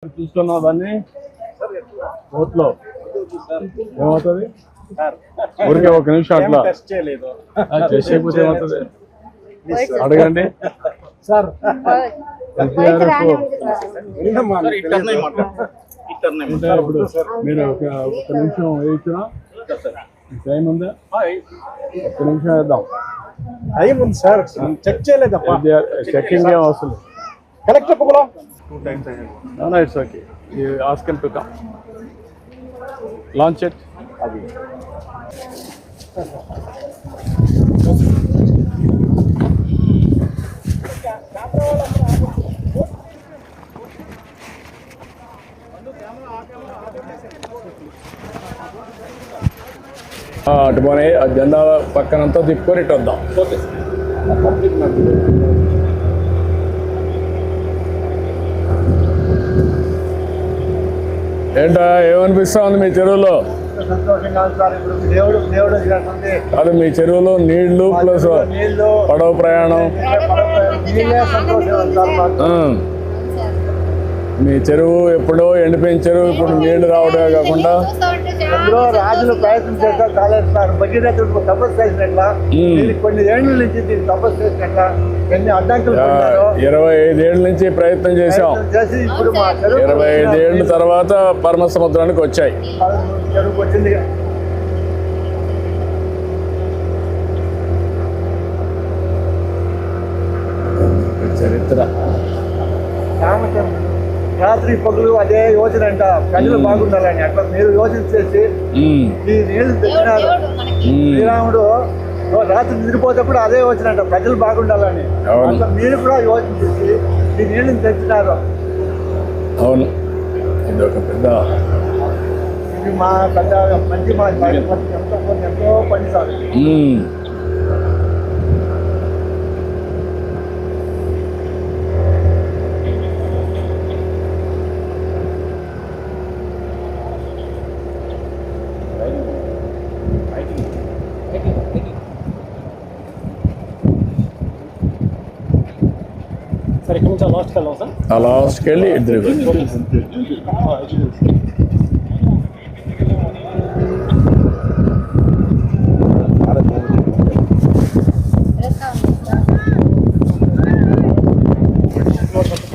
చూస్తున్నావు దాన్ని కోర్టులో ఏమవుతుంది ఊరికే ఒక నిమిషం అట్లా టెస్ట్ చేయకపోతే ఏమవుతుంది అడగండి సార్. ఇప్పుడు మీరు ఒక నిమిషం వేయించినా టైం ఉందా? ఒక్క నిమిషం వేద్దాం. టైం ఉంది సార్, చెక్ చేయలేదప్ప. చెక్కింగ్ ఏం అవసరం లేదు. కలెక్టర్ కూడా 2 times no, no, it's okay. You ask him to come. Launch it. అటు పోనీ ఆ జెండా పక్కనంతా తిప్పుకొని ఇటు వద్దాం. ఏంటా ఏమనిపిస్తా ఉంది మీ చెరువులో? అది మీ చెరువులో నీళ్లు ప్లస్ పడవ ప్రయాణం. మీ చెరువు ఎప్పుడో ఎండిపోయిన చెరువు ఇప్పుడు నీళ్లు రావడమే కాకుండా రాజులు ప్రయత్నం చేస్తారు కాలేదు సార్. భగీరథుడు తపస్సు చేసినట్లా కొన్ని ఏళ్ళ నుంచి దీన్ని తపస్సు చేసినట్లా ఎన్ని అడ్డంకులు 25 ఏళ్ళ నుంచి ప్రయత్నం చేశాం. చేసి ఇప్పుడు మా 25 ఏళ్ళ తర్వాత పరమ సముద్రానికి వచ్చాయి. చెరువుకు వచ్చింది. చరిత్ర రాత్రి పగులు అదే యోచన అంట. ప్రజలు బాగుండాలని అట్లా మీరు యోచన చేసి ఈ నీళ్లు తెచ్చినారు. శ్రీరాముడు రాత్రి నిద్రపోతేప్పుడు అదే యోచన అంట, ప్రజలు బాగుండాలని. అట్లా మీరు కూడా యోచన చేసి ఈ నీళ్ళని తెచ్చినారు. అవును, ఇది ఒక పెద్ద ఇది మా పెద్ద మంచి మా ఎంతో పని సార్. సార్ ఇక్కడ నుంచి లాస్ట్కి వెళ్ళాం సార్. ఆ లాస్ట్కి వెళ్ళి ఇద్దరు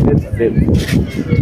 Gracias.